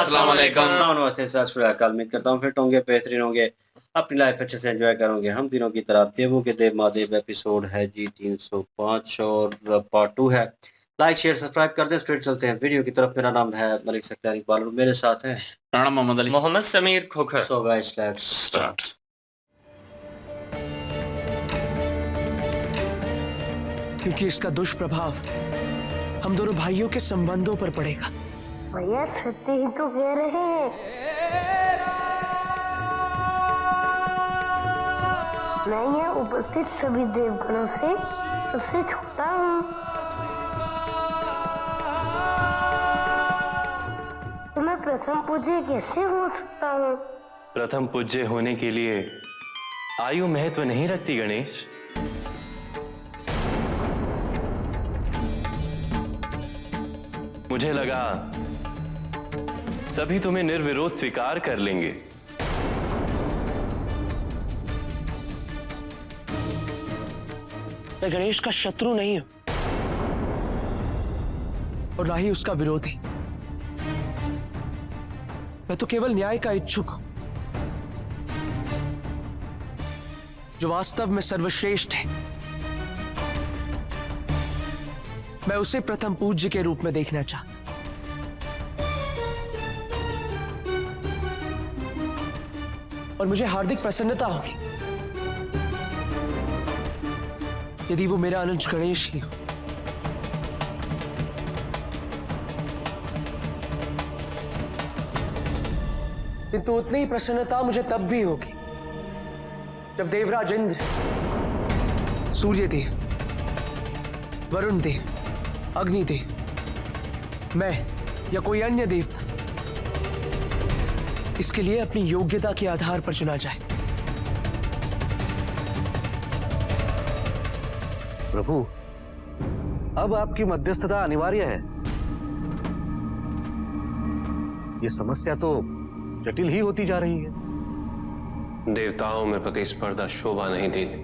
अस्सलाम वालेकुम। कल उम्मीद करता हूँ फिट होंगे, बेहतरीन होंगे, अपनी लाइफ अच्छे से एंजॉय करोगे। हम तीनों की तरह देवों के देव महादेव एपिसोड है जी 305 और पार्ट 2 है। लाइक शेयर सब्सक्राइब कर दें। स्ट्रेट चलते हैं वीडियो की तरफ। मेरा नाम है मलिक सख्तियार इकबाल और मेरे साथ हैं Rana Mohammad Ali. Mohammad Sameer Khokhar. So guys let's start. क्योंकि इसका दुष्प्रभाव हम दोनों भाइयों के संबंधों पर पड़ेगा। भैया सत्य ही तो कह रहे हैं। मैं यहाँ उपस्थित सभी देवगणों से सबसे छोटा हूँ, तो मैं प्रथम पूज्य कैसे हो सकता हूँ? प्रथम पूज्य होने के लिए आयु महत्व नहीं रखती गणेश। मुझे लगा सभी तुम्हें निर्विरोध स्वीकार कर लेंगे। मैं गणेश का शत्रु नहीं हूं और ना ही उसका विरोधी। मैं तो केवल न्याय का इच्छुक हूं, जो वास्तव में सर्वश्रेष्ठ है। मैं उसे प्रथम पूज्य के रूप में देखना चाहता। और मुझे हार्दिक प्रसन्नता होगी यदि वो मेरा अनुज गणेश ही हो। किंतु उतनी ही प्रसन्नता मुझे तब भी होगी जब देवराज इंद्र, सूर्यदेव, वरुण देव, अग्निदेव, मैं या कोई अन्य देवता इसके लिए अपनी योग्यता के आधार पर चुना जाए। प्रभु, अब आपकी मध्यस्थता अनिवार्य है। ये समस्या तो जटिल ही होती जा रही है। देवताओं में प्रतिस्पर्धा शोभा नहीं देती।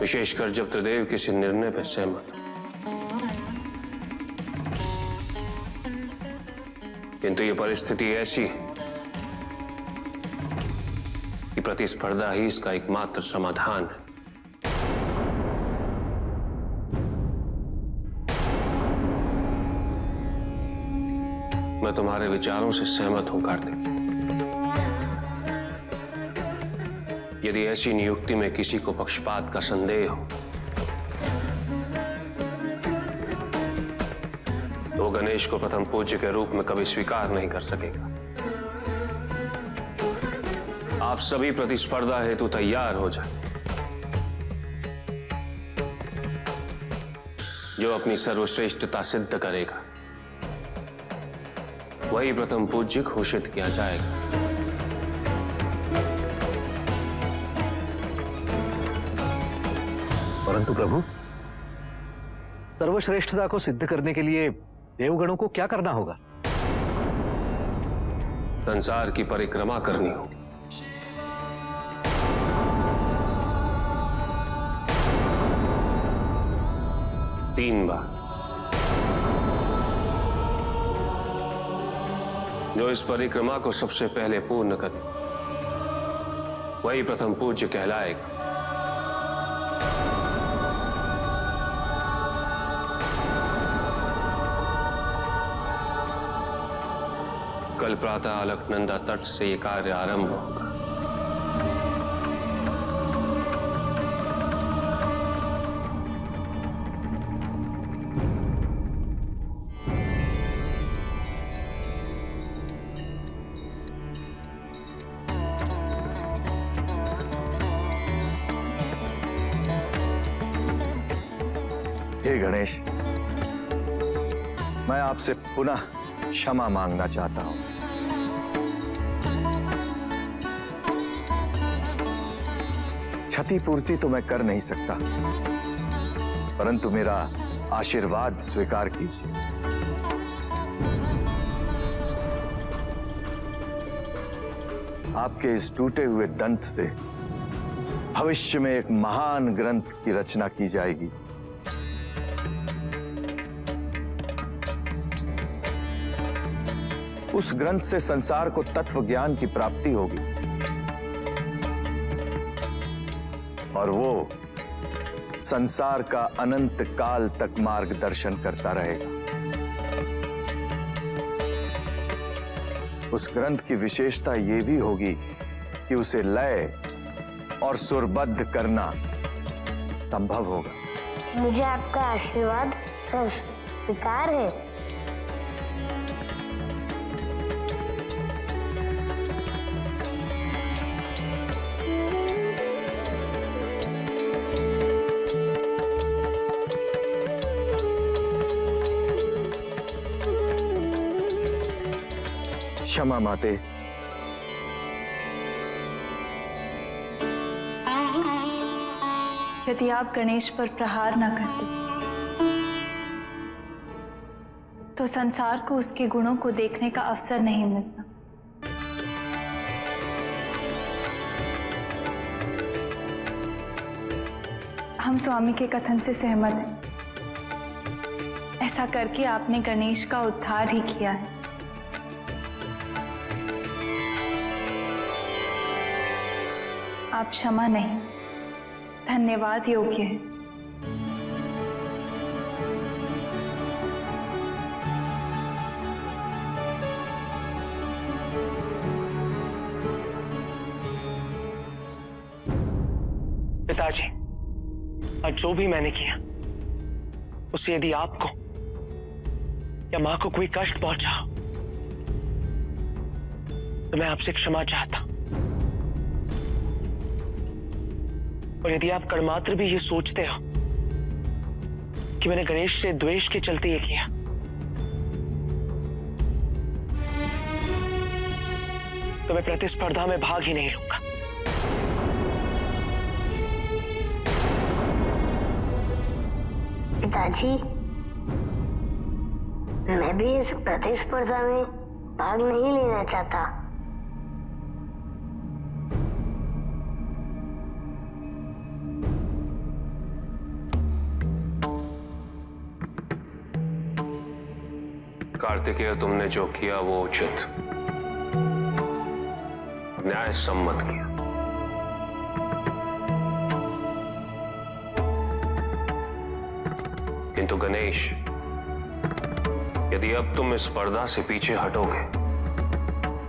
विशेषकर जब त्रिदेव किसी निर्णय पर सहमत हो। किंतु ये परिस्थिति ऐसी है कि प्रतिस्पर्धा ही इसका एकमात्र समाधान है। मैं तुम्हारे विचारों से सहमत हूं कार्तिक। यदि ऐसी नियुक्ति में किसी को पक्षपात का संदेह हो तो गणेश को प्रथम पूज्य के रूप में कभी स्वीकार नहीं कर सकेगा। आप सभी प्रतिस्पर्धा हेतु तैयार हो जाए। जो अपनी सर्वश्रेष्ठता सिद्ध करेगा वही प्रथम पूज्य घोषित किया जाएगा। परंतु प्रभु, सर्वश्रेष्ठता को सिद्ध करने के लिए देवगणों को क्या करना होगा? संसार की परिक्रमा करनी होगी। 3 बार। जो इस परिक्रमा को सबसे पहले पूर्ण करे वही प्रथम पूज्य कहलाएगा। कल प्रातः अलकनंदा तट से ये कार्य आरंभ होगा। हे गणेश, मैं आपसे पुनः क्षमा मांगना चाहता हूं। क्षतिपूर्ति तो मैं कर नहीं सकता, परंतु मेरा आशीर्वाद स्वीकार कीजिए। आपके इस टूटे हुए दंत से भविष्य में एक महान ग्रंथ की रचना की जाएगी। उस ग्रंथ से संसार को तत्व ज्ञान की प्राप्ति होगी और वो संसार का अनंत काल तक मार्गदर्शन करता रहेगा। उस ग्रंथ की विशेषता यह भी होगी कि उसे लय और सुरबद्ध करना संभव होगा। मुझे आपका आशीर्वाद स्वीकार है। क्षमा माते। यदि आप गणेश पर प्रहार न करते तो संसार को उसके गुणों को देखने का अवसर नहीं मिलता। हम स्वामी के कथन से सहमत हैं। ऐसा करके आपने गणेश का उद्धार ही किया है। आप क्षमा नहीं, धन्यवाद योग्य है। पिताजी, और जो भी मैंने किया उससे यदि आपको या मां को कोई कष्ट पहुंचा तो मैं आपसे क्षमा चाहता। और यदि आप कड़मात्र भी ये सोचते हो कि मैंने गणेश से द्वेष के चलते ये किया, तो मैं प्रतिस्पर्धा में भाग ही नहीं लूंगा। पिताजी, मैं भी इस प्रतिस्पर्धा में भाग नहीं लेना चाहता। कार्तिकेय, तुमने जो किया वो उचित, न्याय सम्मत किया। किंतु गणेश, यदि अब तुम इस स्पर्धा से पीछे हटोगे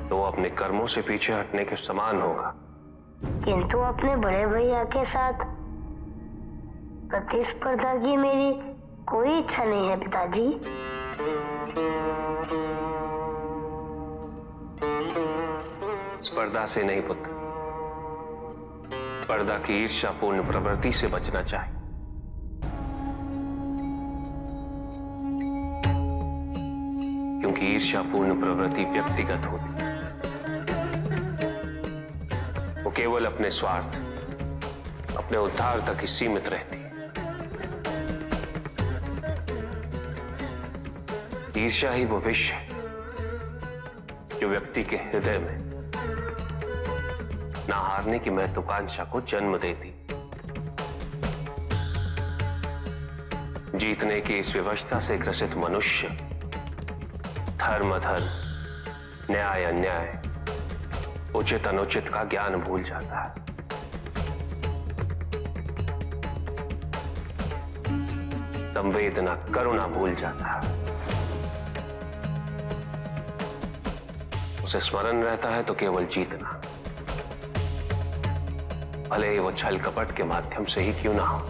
तो वो अपने कर्मों से पीछे हटने के समान होगा। किंतु अपने बड़े भैया के साथ प्रतिस्पर्धा की मेरी कोई इच्छा नहीं है पिताजी। स्पर्धा से नहीं पुत्र, स्पर्धा की ईर्ष्यापूर्ण प्रवृत्ति से बचना चाहिए। क्योंकि ईर्ष्यापूर्ण प्रवृत्ति व्यक्तिगत होती, वो केवल अपने स्वार्थ, अपने उद्धार तक ही सीमित रहती है। ईर्ष्या ही वो विष है जो व्यक्ति के हृदय में ना हारने की महत्वाकांक्षा को जन्म देती। जीतने की इस व्यवस्था से ग्रसित मनुष्य धर्म अधर्म, न्याय अन्याय, उचित अनुचित का ज्ञान भूल जाता है। संवेदना, करुणा भूल जाता है। उसे स्मरण रहता है तो केवल जीतना, भले ही वो छल कपट के माध्यम से ही क्यों ना हो।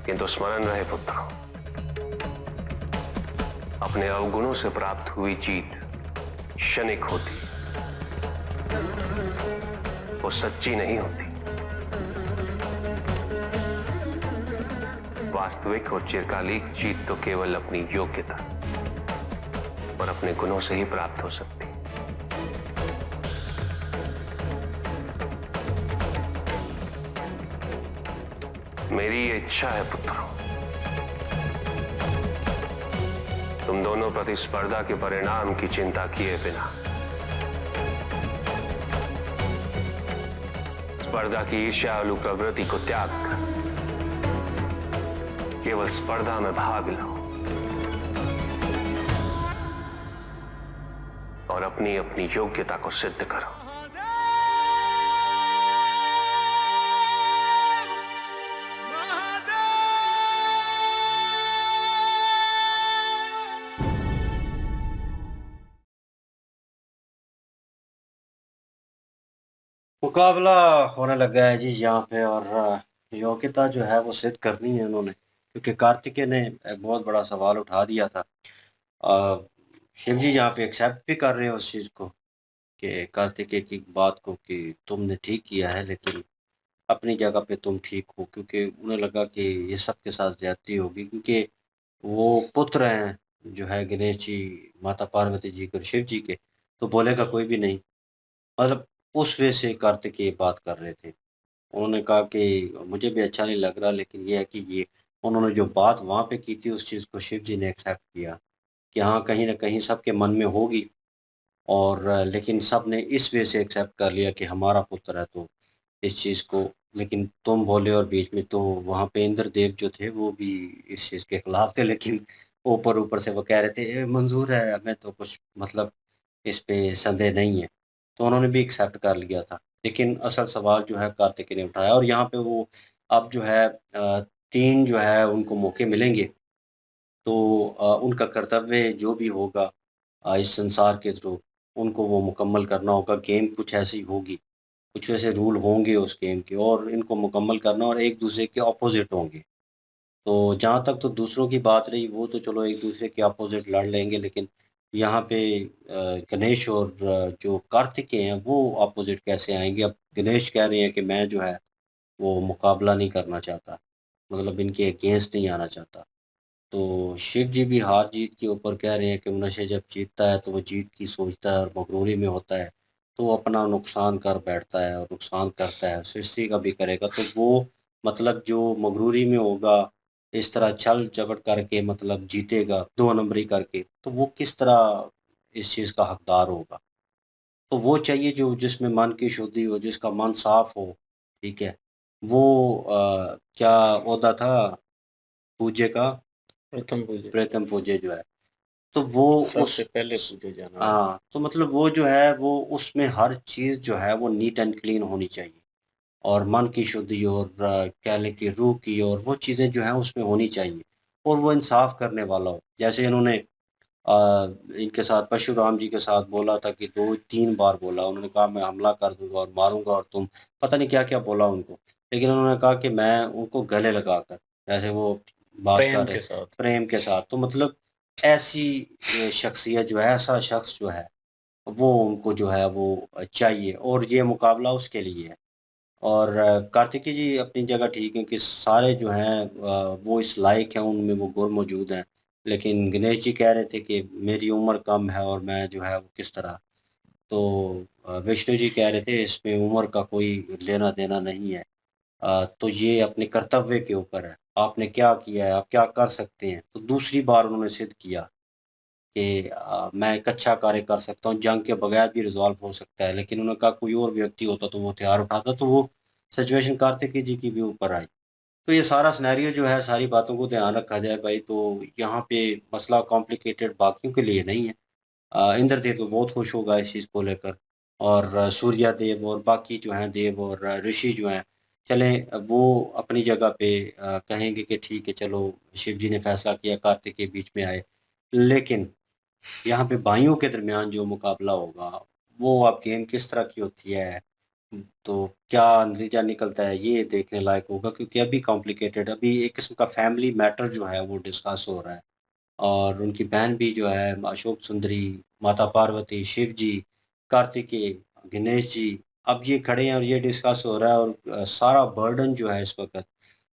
किंतु स्मरण रहे पुत्रों, अपने अवगुणों से प्राप्त हुई जीत क्षणिक होती, वो सच्ची नहीं होती। वास्तविक और चिरकालिक जीत तो केवल अपनी योग्यता और अपने गुणों से ही प्राप्त हो सकती है। मेरी ये इच्छा है पुत्रों, तुम दोनों प्रतिस्पर्धा के परिणाम की चिंता किए बिना स्पर्धा की ईर्ष्यालु प्रवृत्ति को त्याग कर केवल स्पर्धा में भाग लो और अपनी अपनी योग्यता को सिद्ध करो। मुकाबला होने लगा है जी यहाँ पे, और योग्यता जो है वो सिद्ध करनी है उन्होंने, क्योंकि कार्तिकेय ने एक बहुत बड़ा सवाल उठा दिया था। शिव जी यहाँ पे एक्सेप्ट भी कर रहे हैं उस चीज़ को, कि कार्तिकेय की बात को, कि तुमने ठीक किया है लेकिन अपनी जगह पे तुम ठीक हो, क्योंकि उन्हें लगा कि ये सबके साथ ज्यादती होगी, क्योंकि वो पुत्र हैं जो है गणेश जी, माता पार्वती जी के और शिव जी के, तो बोलेगा कोई भी नहीं। मतलब उस वे से कार्तिकेय बात कर रहे थे। उन्होंने कहा कि मुझे भी अच्छा नहीं लग रहा, लेकिन ये है कि ये उन्होंने जो बात वहाँ पे की थी उस चीज़ को शिव जी ने एक्सेप्ट किया, कि हाँ कहीं न कहीं सबके मन में होगी, और लेकिन सब ने इस वे से एक्सेप्ट कर लिया कि हमारा पुत्र है, तो इस चीज़ को। लेकिन तुम बोले और बीच में तो वहाँ पे इंद्रदेव जो थे वो भी इस चीज़ के खिलाफ थे, लेकिन ऊपर-ऊपर से वो कह रहे थे मंज़ूर है, हमें तो कुछ मतलब इस पे संदेह नहीं है। तो उन्होंने भी एक्सेप्ट कर लिया था। लेकिन असल सवाल जो है कार्तिकेय ने उठाया, और यहाँ पे वो अब जो है 3 जो है उनको मौके मिलेंगे, तो उनका कर्तव्य जो भी होगा इस संसार के थ्रू उनको वो मुकम्मल करना होगा। गेम कुछ ऐसी होगी, कुछ वैसे रूल होंगे उस गेम के, और इनको मुकम्मल करना, और एक-दूसरे के अपोज़िट होंगे। तो जहाँ तक तो दूसरों की बात रही, वो तो चलो एक-दूसरे के अपोज़िट लड़ लेंगे, लेकिन यहाँ पे गणेश और जो कार्तिकेय हैं वो अपोज़िट कैसे आएँगे? अब गणेश कह रहे हैं कि मैं जो है वो मुकाबला नहीं करना चाहता, मतलब इनके अगेंस्ट नहीं आना चाहता। तो शिव जी भी हार-जीत के ऊपर कह रहे हैं कि मनुष्य जब जीतता है तो वो जीत की सोचता है और मगरूरी में होता है, तो वो अपना नुकसान कर बैठता है और नुकसान करता है, सृष्टि का भी करेगा। तो वो मतलब जो मगरूरी में होगा, इस तरह छल-कपट करके मतलब जीतेगा, 2 नंबरी करके, तो वो किस तरह इस चीज़ का हकदार होगा? तो वो चाहिए जो जिसमें मन की शुद्धि हो, जिसका मन साफ हो, ठीक है? वो क्या ओहदा था पूज्य का? प्रथम पूजे प्रीतम पूज्य जो है। तो वो सबसे उस पहले पूजे जाना वाला। हाँ, तो मतलब वो जो है वो उसमें हर चीज़ जो है वो नीट एंड क्लीन होनी चाहिए, और मन की शुद्धि और कह लें कि रूह की, और वो चीज़ें जो हैं उसमें होनी चाहिए, और वो इंसाफ़ करने वाला हो। जैसे इन्होंने इनके साथ परशुराम जी के साथ बोला था कि 2-3 बार बोला, उन्होंने कहा मैं हमला कर दूँगा और मारूँगा और तुम पता नहीं क्या-क्या बोला उनको। लेकिन उन्होंने कहा कि मैं उनको गले लगाकर, जैसे वो बात कर प्रेम रहे के साथ प्रेम के साथ, तो मतलब ऐसी शख्सियत जो है, ऐसा शख्स जो है, वो उनको जो है वो चाहिए, और ये मुकाबला उसके लिए है। और कार्तिकेय जी अपनी जगह ठीक है कि सारे जो हैं वो इस लायक हैं, उनमें वो गुण मौजूद हैं। लेकिन गणेश जी कह रहे थे कि मेरी उम्र कम है और मैं जो है वो किस तरह, तो विष्णु जी कह रहे थे इसमें उम्र का कोई लेना-देना नहीं है। तो ये अपने कर्तव्य के ऊपर है, आपने क्या किया है, आप क्या कर सकते हैं। तो दूसरी बार उन्होंने सिद्ध किया कि मैं एक अच्छा कार्य कर सकता हूँ, जंग के बगैर भी रिज़ॉल्व हो सकता है। लेकिन उन्होंने कहा कोई और व्यक्ति होता तो वो हथियार उठाता, तो वो सिचुएशन कार्तिकेय जी की भी ऊपर आई। तो ये सारा सिनेरियो जो है, सारी बातों को ध्यान रखा जाए भाई, तो यहाँ पे मसला कॉम्प्लिकेटेड बाकियों के लिए नहीं है। इंद्रदेव तो बहुत खुश होगा इस चीज़ को लेकर, और सूर्या देव और बाकी जो हैं देव और ऋषि जो हैं, चलें वो अपनी जगह पे कहेंगे कि ठीक है चलो, शिव जी ने फैसला किया, कार्तिकेय बीच में आए। लेकिन यहाँ पे भाइयों के दरमियान जो मुकाबला होगा, वो अब गेम किस तरह की होती है, तो क्या नतीजा निकलता है, ये देखने लायक होगा, क्योंकि अभी कॉम्प्लिकेटेड, अभी एक किस्म का फैमिली मैटर जो है वो डिस्कस हो रहा है। और उनकी बहन भी जो है अशोक सुंदरी, माता पार्वती, शिव जी, कार्तिकेय, गणेश जी, अब ये खड़े हैं और ये डिस्कस हो रहा है, और सारा बर्डन जो है इस वक़्त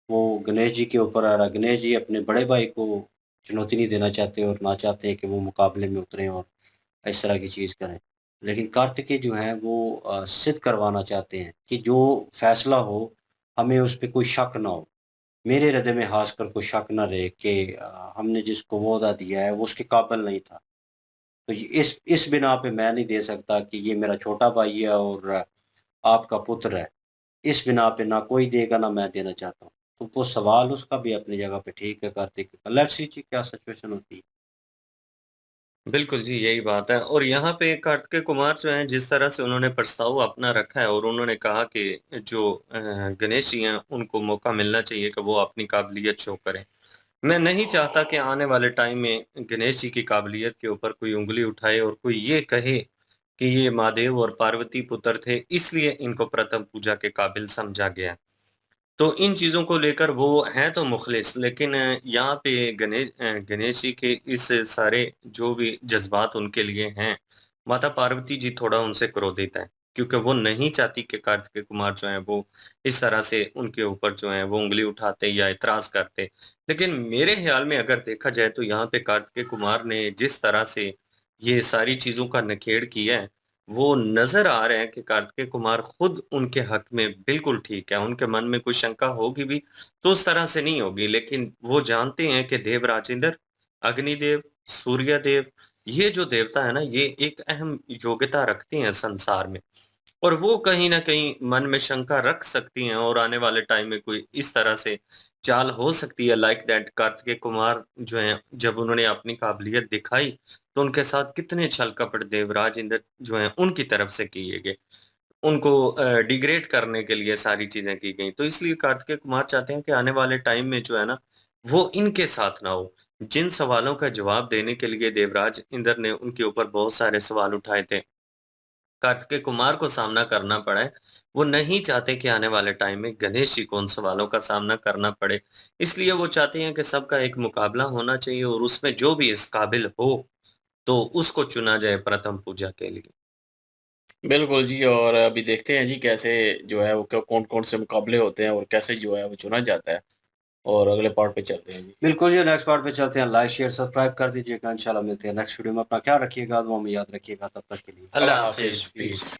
वो गणेश जी के ऊपर आ रहा है। गणेश जी अपने बड़े भाई को चुनौती नहीं देना चाहते, और ना चाहते हैं कि वो मुकाबले में उतरें और इस तरह की चीज़ करें। लेकिन कार्तिकेय जो हैं वो सिद्ध करवाना चाहते हैं कि जो फ़ैसला हो, हमें उस पे कोई शक ना हो। मेरे हृदय में ख़ासकर कोई शक ना रहे कि हमने जिसको वो ओहदा दिया है वो उसके काबिल नहीं था। तो ये इस बिना पे मैं नहीं दे सकता कि ये मेरा छोटा भाई है और आपका पुत्र है। इस बिना पे ना कोई देगा ना मैं देना चाहता हूँ। तो वो सवाल उसका भी अपनी जगह पे ठीक है कार्तिक का। लेट्स सी जी क्या सिचुएशन होती है। बिल्कुल जी, यही बात है और यहाँ पे कार्तिकेय कुमार जो हैं, जिस तरह से उन्होंने प्रस्ताव अपना रखा है और उन्होंने कहा कि जो गणेश जी हैं, उनको मौका मिलना चाहिए कि वो अपनी काबिलियत शो करें। मैं नहीं चाहता कि आने वाले टाइम में गणेश जी की काबिलियत के ऊपर कोई उँगली उठाए और कोई ये कहे कि ये महादेव और पार्वती पुत्र थे, इसलिए इनको प्रथम पूजा के काबिल समझा गया। तो इन चीज़ों को लेकर वो हैं तो मुख़लिस, लेकिन यहाँ पे गणेश जी के इस सारे जो भी जज़्बात उनके लिए हैं, माता पार्वती जी थोड़ा उनसे क्रोधित हैं, क्योंकि वो नहीं चाहती कि कार्तिकेय कुमार जो हैं वो इस तरह से उनके ऊपर जो है वो उँगली उठाते या ऐतराज़ करते। लेकिन मेरे ख़्याल में अगर देखा जाए तो यहाँ पे कार्तिकेय कुमार ने जिस तरह से ये सारी चीज़ों का निखेड़ किया है, वो नज़र आ रहा है कि कार्तिकेय कुमार खुद उनके हक में बिल्कुल ठीक है। उनके मन में कोई शंका होगी भी, तो उस तरह से नहीं होगी, लेकिन वो जानते हैं कि देवराज इंद्र, अग्निदेव, सूर्यदेव, ये जो देवता है ना, ये एक अहम योग्यता रखते हैं संसार में और वो कहीं न कहीं मन में शंका रख सकती हैं और आने वाले टाइम में कोई इस तरह से चाल हो सकती है लाइक दैट कार्तिकेय कुमार जो हैं, जब उन्होंने अपनी काबिलियत दिखाई, तो उनके साथ कितने छल-कपट देवराज इंद्र जो हैं, उनकी तरफ से किए गए। उनको डिग्रेड करने के लिए सारी चीज़ें की गई। तो इसलिए कार्तिकेय कुमार चाहते हैं कि आने वाले टाइम में जो है ना, वो इनके साथ ना हो। जिन सवालों का जवाब देने के लिए देवराज इंद्र ने उनके ऊपर बहुत सारे सवाल उठाए थे, कार्तिकेय कुमार को सामना करना पड़ा है, वो नहीं चाहते कि आने वाले टाइम में गणेश जी को उन सवालों का सामना करना पड़े। इसलिए वो चाहते हैं कि सबका एक मुकाबला होना चाहिए और उसमें जो भी इस काबिल हो, तो उसको चुना जाए प्रथम पूजा के लिए। बिल्कुल जी, और अभी देखते हैं जी कैसे जो है वो कौन-कौन से मुकाबले होते हैं और कैसे जो है वो चुना जाता है और अगले पार्ट पे चलते हैं जी। बिल्कुल जी, नेक्स्ट पार्ट पे चलते हैं। लाइक, शेयर, सब्सक्राइब कर दीजिएगा। इंशाल्लाह मिलते हैं नेक्स्ट वीडियो में। अपना ख्याल रखिएगा, दुआ में याद रखिएगा। तब तक के लिए अल्लाह हाफ़िज़, पीस।